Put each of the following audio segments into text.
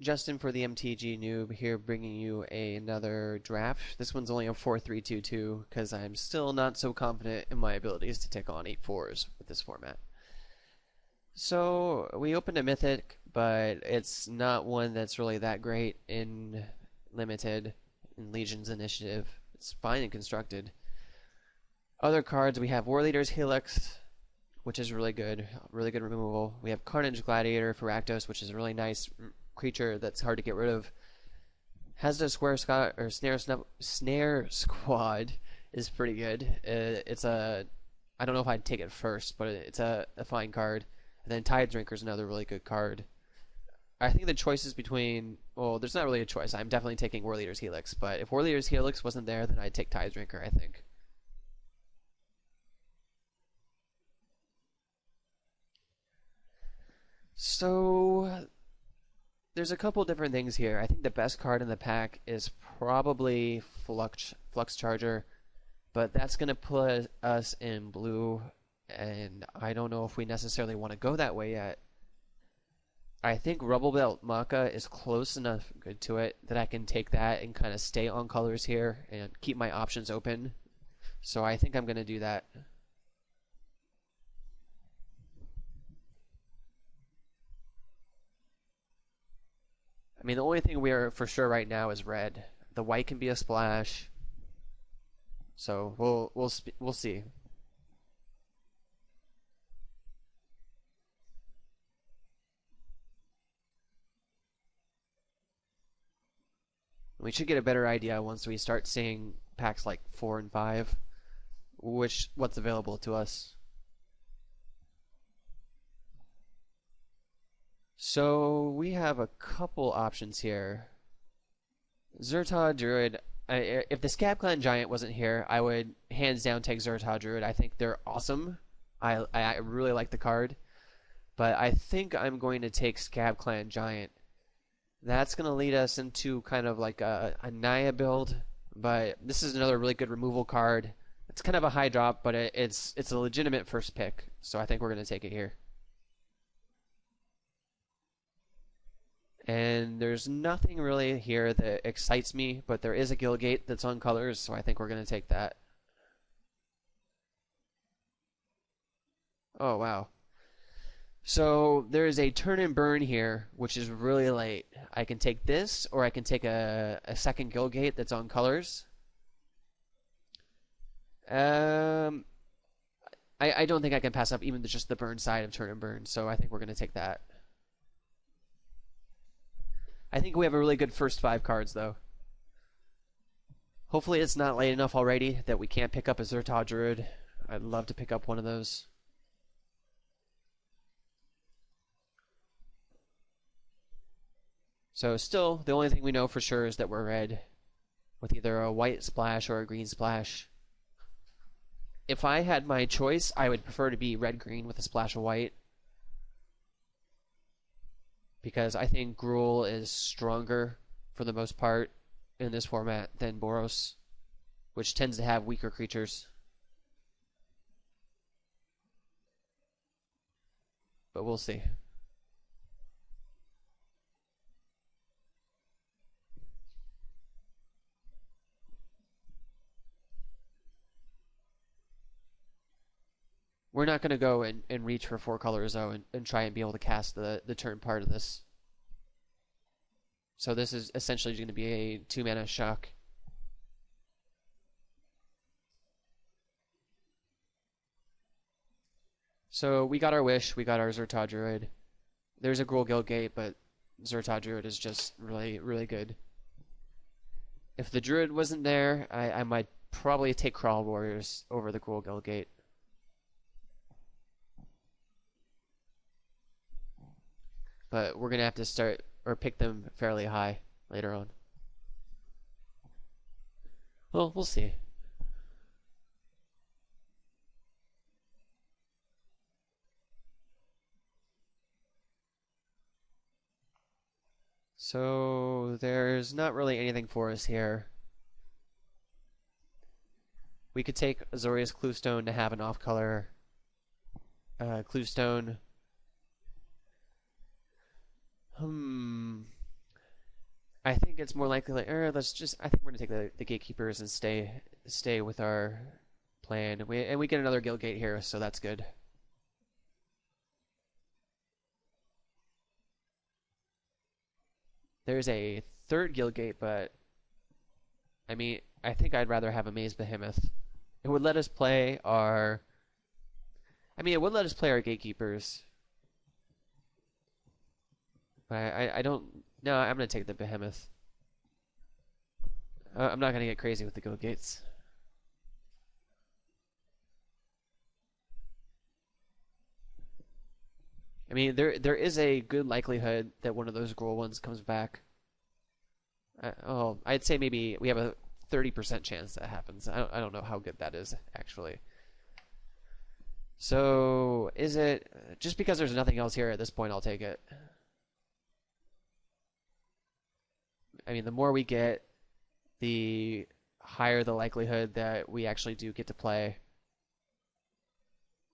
Justin for the MTG noob here, bringing you another draft. This one's only a 4-3-2-2 because I'm still not so confident in my abilities to take on 8-4s with this format. So we opened a Mythic, but it's not one that's really that great in Limited, in Legion's Initiative. It's fine and constructed. Other cards, we have War Leader's Helix, which is really good removal. We have Carnage Gladiator for Rakdos, which is a really nice creature that's hard to get rid of. Hazda Snare Squad is pretty good. It's a I don't know if I'd take it first, but it's a fine card. And then Tide Drinker is another really good card. I think the choice is between, well, there's not really a choice. I'm definitely taking War Leader's Helix, but if War Leader's Helix wasn't there, then I'd take Tide Drinker, I think. So there's a couple different things here. I think the best card in the pack is probably Flux Charger, but that's going to put us in blue, and I don't know if we necessarily want to go that way yet. I think Rubble Belt Maka is close enough good to it that I can take that and kind of stay on colors here and keep my options open. So I think I'm going to do that. I mean, the only thing we are for sure right now is red. The white can be a splash, so we'll see. We should get a better idea once we start seeing packs like 4 and 5, what's available to us. So we have a couple options here. Zerta Druid. If the Scab Clan Giant wasn't here, I would hands down take Zerta Druid. I think they're awesome. I really like the card. But I think I'm going to take Scab Clan Giant. That's going to lead us into kind of like a Naya build. But this is another really good removal card. It's kind of a high drop, but it's a legitimate first pick. So I think we're going to take it here. And there's nothing really here that excites me, but there is a Guildgate that's on colors, so I think we're going to take that. Oh, wow. So there's a turn and burn here, which is really late. I can take this, or I can take a second Guildgate that's on colors. I don't think I can pass up even just the burn side of turn and burn, so I think we're going to take that. I think we have a really good first 5 cards, though. Hopefully it's not late enough already that we can't pick up a Zerta Druid. I'd love to pick up one of those. So still, the only thing we know for sure is that we're red, with either a white splash or a green splash. If I had my choice, I would prefer to be red-green with a splash of white, because I think Gruul is stronger for the most part in this format than Boros, which tends to have weaker creatures. But we'll see. We're not going to go and reach for 4 colors, though, and try and be able to cast the turn part of this. So this is essentially going to be a 2-mana shock. So we got our wish, we got our Zerta Druid. There's a Gruul Guildgate, but Zerta Druid is just really, really good. If the Druid wasn't there, I might probably take Crawl Warriors over the Gruul Guildgate. But we're going to have to start or pick them fairly high later on. Well, we'll see. So there's not really anything for us here. We could take Azorius Cluestone to have an off-color Cluestone. I think it's more likely like, let's just. I think we're gonna take the gatekeepers and stay with our plan. We get another guild gate here, so that's good. There's a third guild gate, but I mean, I think I'd rather have a maze behemoth. It would let us play our. I mean, it would let us play our gatekeepers, but I don't. No, I'm gonna take the behemoth. I'm not gonna get crazy with the guild gates. I mean, there is a good likelihood that one of those Gruul ones comes back. I'd say maybe we have a 30% chance that happens. I don't know how good that is, actually. So, is it... Just because there's nothing else here at this point, I'll take it. I mean, the more we get, the higher the likelihood that we actually do get to play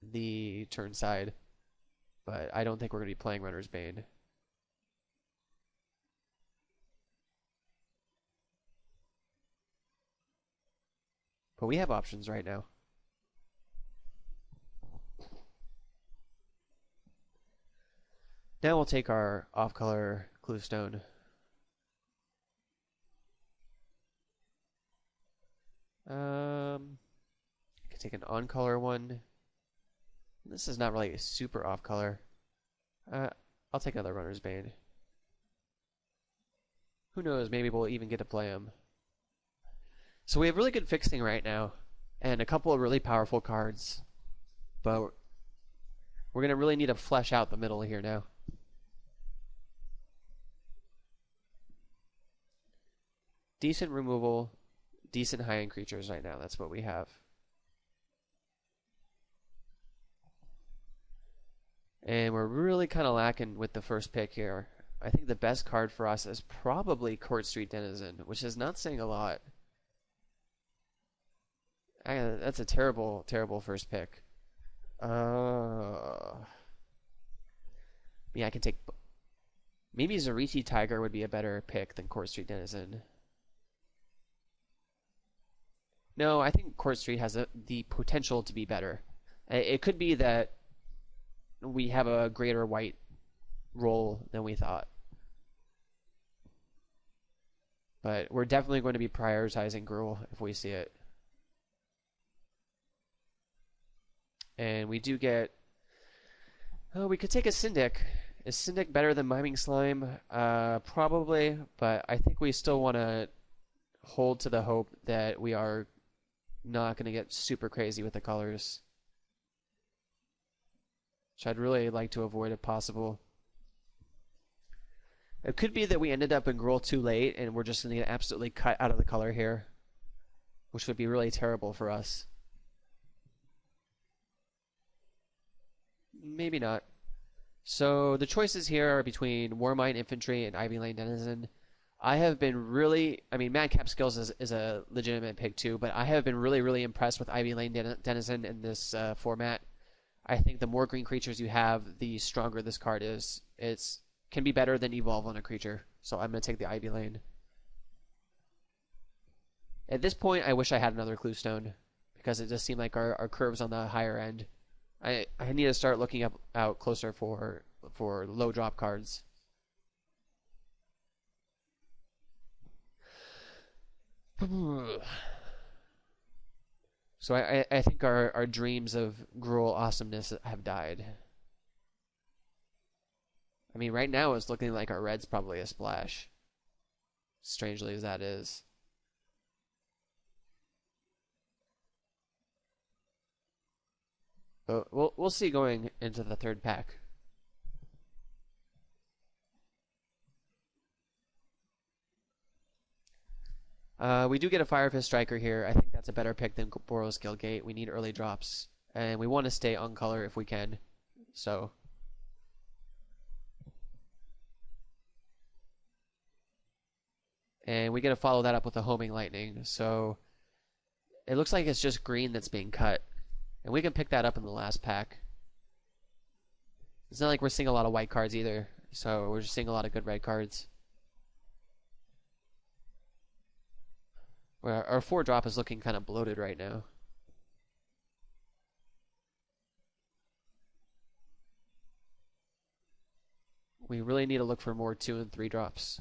the turn side. But I don't think we're going to be playing Runner's Bane. But we have options right now. Now we'll take our off-color Cluestone. I could take an on-color one. This is not really a super off-color. I'll take another Runner's Bane. Who knows, maybe we'll even get to play him. So we have really good fixing right now, and a couple of really powerful cards. But we're going to really need to flesh out the middle here now. Decent removal, decent high-end creatures right now. That's what we have. And we're really kind of lacking with the first pick here. I think the best card for us is probably Court Street Denizen, which is not saying a lot. That's a terrible, terrible first pick. Yeah, I can take... Maybe Zariti Tiger would be a better pick than Court Street Denizen. No, I think Court Street has the potential to be better. It could be that we have a greater white role than we thought. But we're definitely going to be prioritizing Gruul if we see it. And we do get... Oh, we could take a Syndic. Is Syndic better than Miming Slime? Probably, but I think we still want to hold to the hope that we are not going to get super crazy with the colors. Which I'd really like to avoid if possible. It could be that we ended up in Gruul too late and we're just going to get absolutely cut out of the color here. Which would be really terrible for us. Maybe not. So the choices here are between Warmind Infantry and Ivy Lane Denizen. I have been really... I mean, Madcap Skills is a legitimate pick too, but I have been really, really impressed with Ivy Lane Denizen in this format. I think the more green creatures you have, the stronger this card is. It can be better than Evolve on a creature, so I'm going to take the Ivy Lane. At this point, I wish I had another Cluestone, because it just seemed like our curve's on the higher end. I need to start looking out closer for low drop cards. So I think our dreams of Gruul awesomeness have died. I mean, right now it's looking like our red's probably a splash. Strangely as that is. But we'll see going into the third pack. We do get a Fire Fist Striker here. I think that's a better pick than Boros Guildgate. We need early drops. And we want to stay on color if we can. So. And we get to follow that up with a Homing Lightning. So it looks like it's just green that's being cut. And we can pick that up in the last pack. It's not like we're seeing a lot of white cards either. So we're just seeing a lot of good red cards. Our 4-drop is looking kind of bloated right now. We really need to look for more 2 and 3 drops.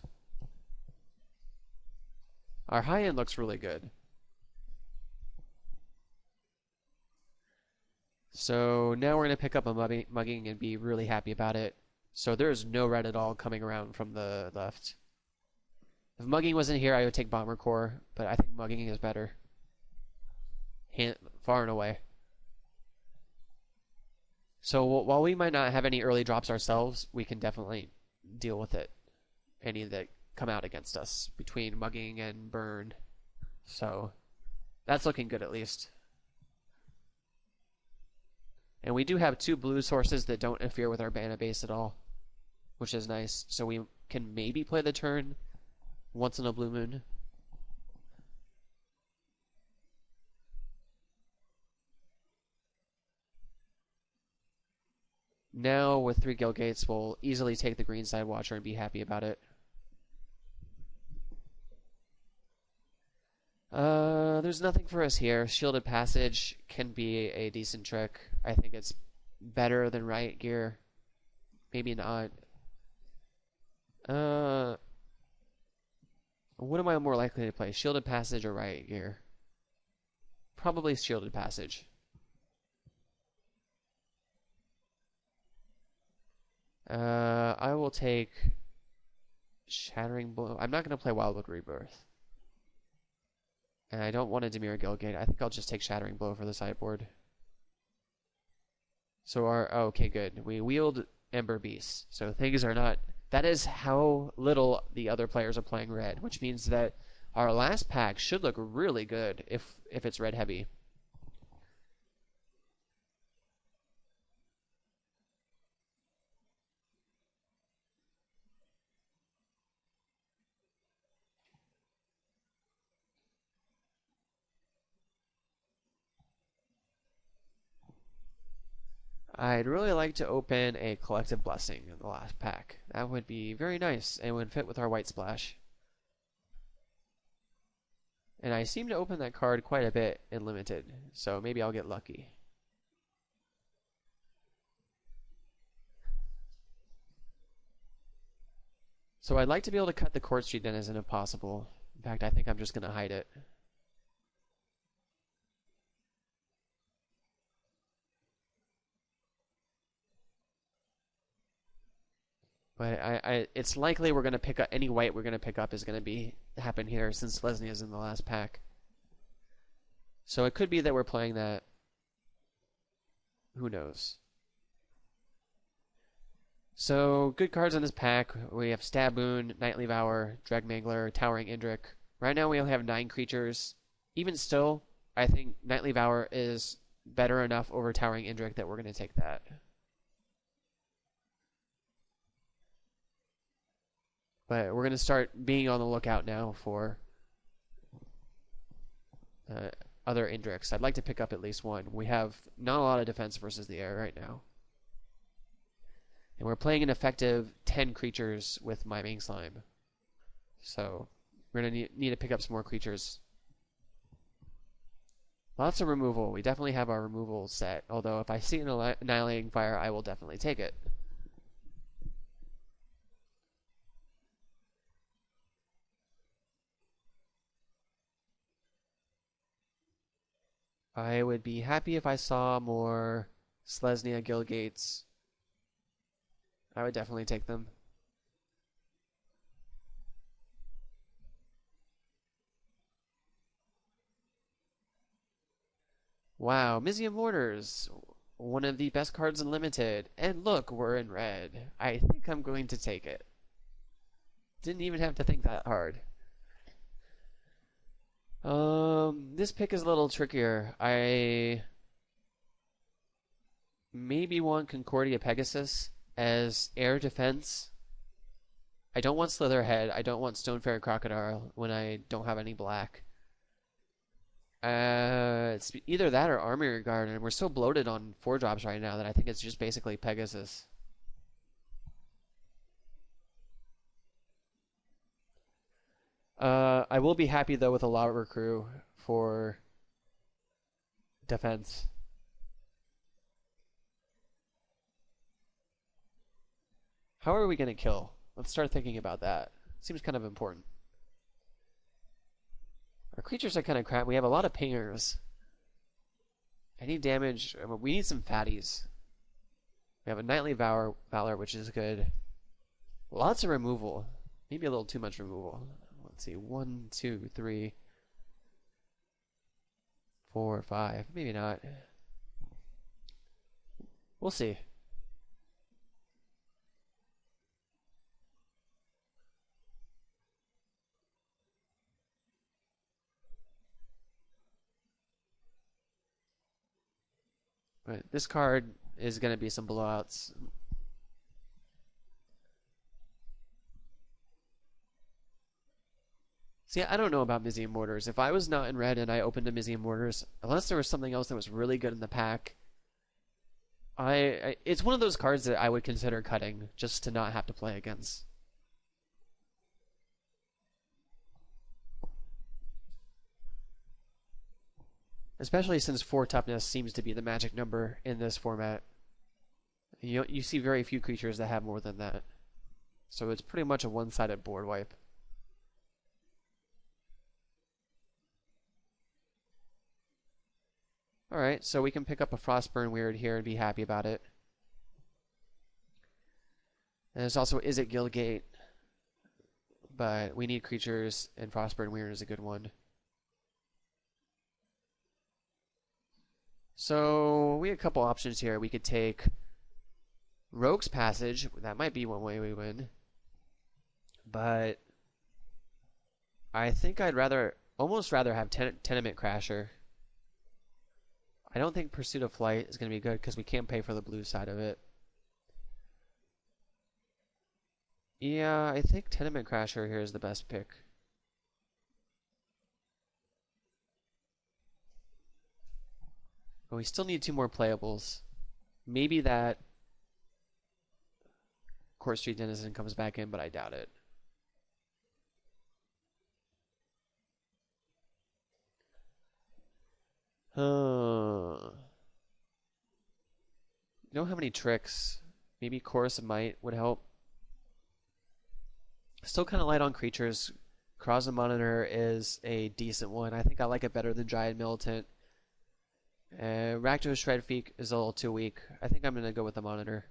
Our high end looks really good. So now we're going to pick up a mugging and be really happy about it. So there's no red at all coming around from the left. If mugging wasn't here, I would take Bomber Core, but I think mugging is better. Far and away. So while we might not have any early drops ourselves, we can definitely deal with it. Any that come out against us between mugging and burn. So that's looking good at least. And we do have 2 blue sources that don't interfere with our mana base at all, which is nice. So we can maybe play the turn once in a blue moon. Now with 3 Guild Gates, we'll easily take the green side Watcher and be happy about it. There's nothing for us here. Shielded Passage can be a decent trick. I think it's better than Riot Gear. Maybe not. What am I more likely to play? Shielded Passage or Riot Gear? Probably Shielded Passage. I will take Shattering Blow. I'm not going to play Wildwood Rebirth. And I don't want a Dimir Guildgate. I think I'll just take Shattering Blow for the sideboard. So okay, good. We wield Ember Beast. So things are not... That is how little the other players are playing red, which means that our last pack should look really good if it's red heavy. I'd really like to open a Collective Blessing in the last pack. That would be very nice and would fit with our White Splash. And I seem to open that card quite a bit in Limited, so maybe I'll get lucky. So I'd like to be able to cut the Court Street Denizen if possible. In fact, I think I'm just going to hide it. But it's likely we're going to pick up any white we're going to pick up is going to happen here since Lesnia is in the last pack. So it could be that we're playing that. Who knows? So good cards in this pack. We have Stabboon, Nightly Vower, Dreadmangler, Towering Indrik. Right now we only have 9 creatures. Even still, I think Nightly Vower is better enough over Towering Indrik that we're going to take that. But we're going to start being on the lookout now for other Indriks. I'd like to pick up at least one. We have not a lot of defense versus the air right now. And we're playing an effective 10 creatures with Miming Slime. So we're going to need to pick up some more creatures. Lots of removal. We definitely have our removal set. Although if I see an Annihilating Fire, I will definitely take it. I would be happy if I saw more Selesnya Guildgates. I would definitely take them. Wow, Mizium Mortars, one of the best cards in Limited. And look, we're in red. I think I'm going to take it. Didn't even have to think that hard. This pick is a little trickier. I maybe want Concordia Pegasus as air defense. I don't want Slitherhead. I don't want Stonefairy Crocodile when I don't have any black. It's either that or Armory Guard, and we're so bloated on 4-drops right now that I think it's just basically Pegasus. I will be happy though with a Lava Crew for defense. How are we going to kill? Let's start thinking about that. Seems kind of important. Our creatures are kind of crap. We have a lot of pingers. Any damage? We need some fatties. We have a Knightly Valor, which is good. Lots of removal. Maybe a little too much removal. Let's see. 1, 2, 3, 4, 5. Maybe not. We'll see. But this card is going to be some blowouts. See, I don't know about Mizium Mortars. If I was not in red and I opened a Mizium Mortars, unless there was something else that was really good in the pack, it's one of those cards that I would consider cutting just to not have to play against. Especially since 4 toughness seems to be the magic number in this format. You see very few creatures that have more than that. So it's pretty much a one-sided board wipe. Alright, so we can pick up a Frostburn Weird here and be happy about it. And there's also Is It Guildgate? But we need creatures, and Frostburn Weird is a good one. So we have a couple options here. We could take Rogue's Passage. That might be one way we win. But I think I'd almost rather have Tenement Crasher. I don't think Pursuit of Flight is going to be good because we can't pay for the blue side of it. Yeah, I think Tenement Crasher here is the best pick. But we still need 2 more playables. Maybe that Court Street Denizen comes back in, but I doubt it. You don't have any tricks. Maybe Chorus of Might would help. Still kind of light on creatures. Cross and Monitor is a decent one. I think I like it better than Giant Militant. Rakdos Shredfeek is a little too weak. I think I'm going to go with the Monitor.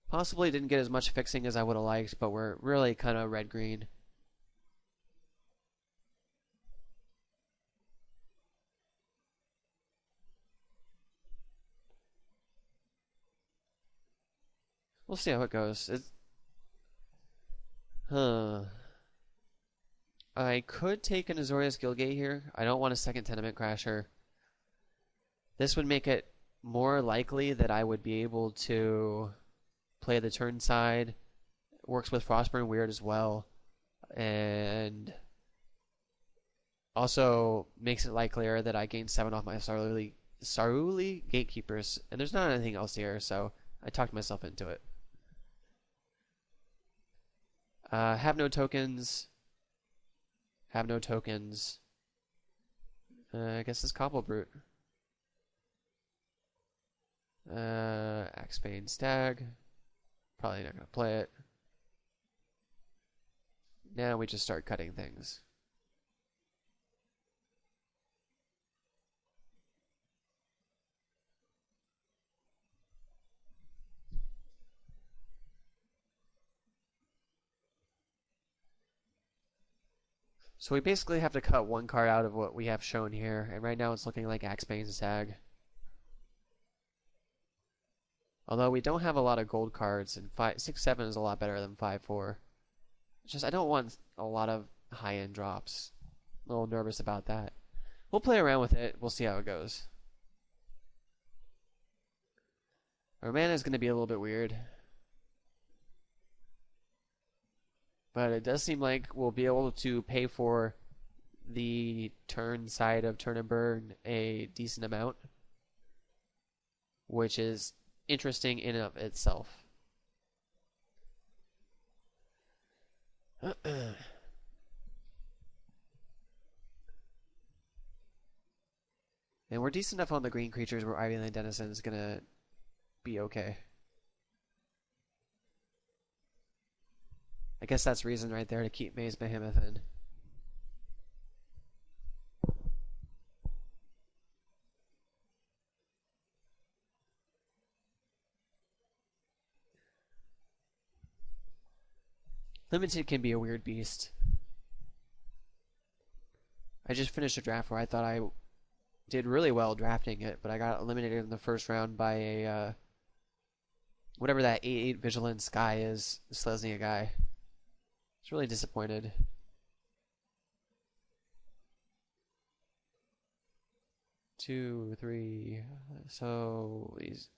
Possibly didn't get as much fixing as I would have liked, but we're really kind of red-green. We'll see how it goes. I could take an Azorius Guildgate here. I don't want a second Tenement Crasher. This would make it more likely that I would be able to play the turn side. Works with Frostburn Weird as well. And also makes it likelier that I gain 7 off my Saruli Gatekeepers. And there's not anything else here, so I talked myself into it. Have no tokens. Have no tokens. I guess it's Cobble Brute. Axebane Stag. Probably not going to play it. Now we just start cutting things. So we basically have to cut 1 card out of what we have shown here, and right now it's looking like Axebane Stag. Although we don't have a lot of gold cards, and 6-7 is a lot better than 5-4. It's just I don't want a lot of high-end drops. I'm a little nervous about that. We'll play around with it. We'll see how it goes. Our mana is going to be a little bit weird. But it does seem like we'll be able to pay for the turn side of Turn and Burn a decent amount, which is interesting in and of itself. And we're decent enough on the green creatures where Ivy Land Denizen is gonna be okay. I guess that's reason right there to keep Maze Behemoth in. Limited can be a weird beast. I just finished a draft where I thought I did really well drafting it, but I got eliminated in the first round by a whatever that 8/8 Vigilance guy is, Selesnya guy. I was really disappointed. Two, three, so he's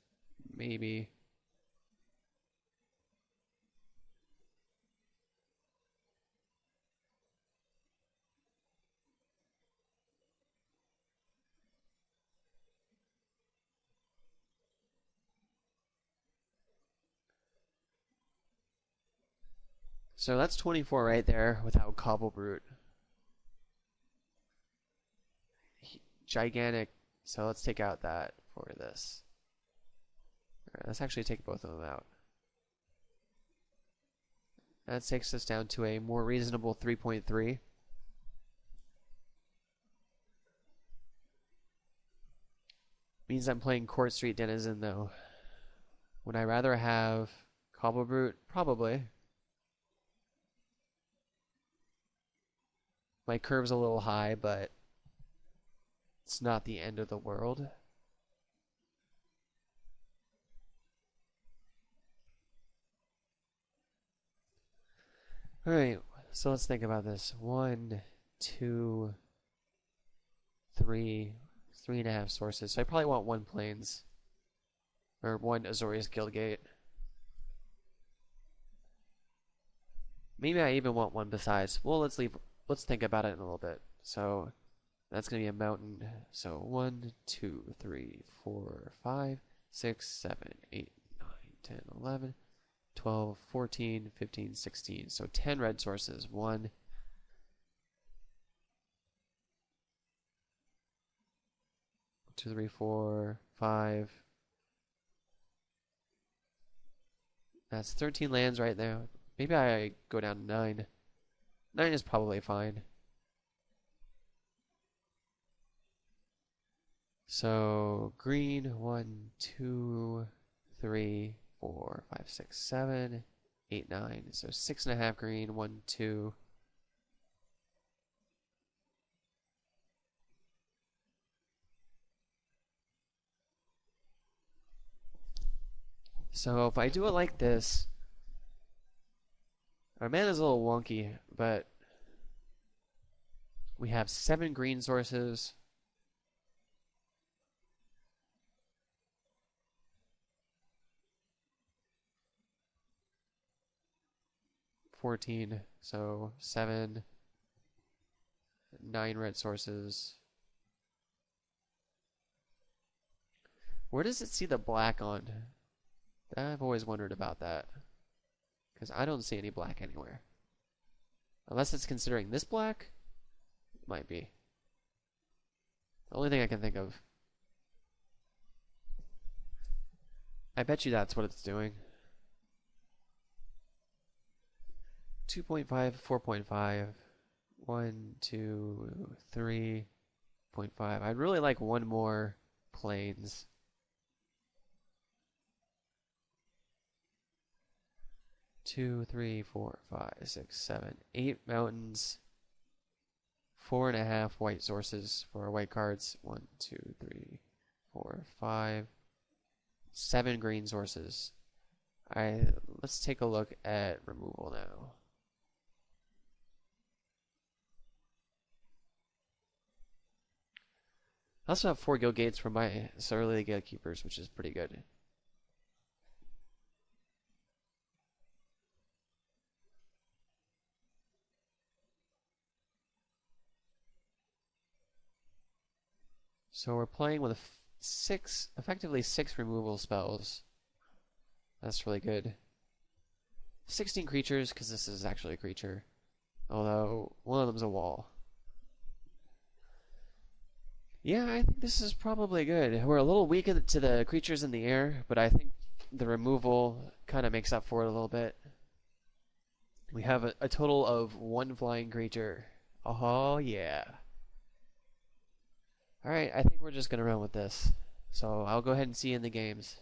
maybe. So that's 24 right there without Cobble Brute. Gigantic. So let's take out that for this. Alright, let's actually take both of them out. That takes us down to a more reasonable 3.3. Means I'm playing Court Street Denizen though. Would I rather have Cobble Brute? Probably. My curve's a little high, but it's not the end of the world. Alright, so let's think about this. 1, 2, 3, 3.5 sources. So I probably want 1 Plains. Or 1 Azorius Guildgate. Maybe I even want 1 besides. Well, let's think about it in a little bit. So that's going to be a mountain. So 1, 2, 3, 4, 5, 6, 7, 8, 9, 10, 11, 12, 14, 15, 16. So 10 red sources. 1, 2, 3, 4, 5. That's 13 lands right there. Maybe I go down to 9. 9 is probably fine. So green, 1, 2, 3, 4, 5, 6, 7, 8, 9. So 6.5 green, 1, 2. So if I do it like this, our mana is a little wonky, but we have 7 green sources. So 7, 9 red sources. Where does it see the black on? I've always wondered about that. Because I don't see any black anywhere. Unless it's considering this black? It might be. The only thing I can think of. I bet you that's what it's doing. 2.5, 4.5, 1, 2, 3.5. I'd really like 1 more Plains. 2, 3, 4, 5, 6, 7, 8 mountains. 4.5 white sources for our white cards. 1, 2, 3, 4, 5, 7 green sources. Let's take a look at removal now. I also have 4 guild gates for my Surly Gatekeepers, which is pretty good. So we're playing with effectively 6 removal spells. That's really good. 16 creatures, because this is actually a creature. Although one of them's a wall. Yeah, I think this is probably good. We're a little weak to the creatures in the air, but I think the removal kind of makes up for it a little bit. We have a total of one flying creature. Oh, yeah. Alright, I think we're just going to run with this. So I'll go ahead and see you in the games.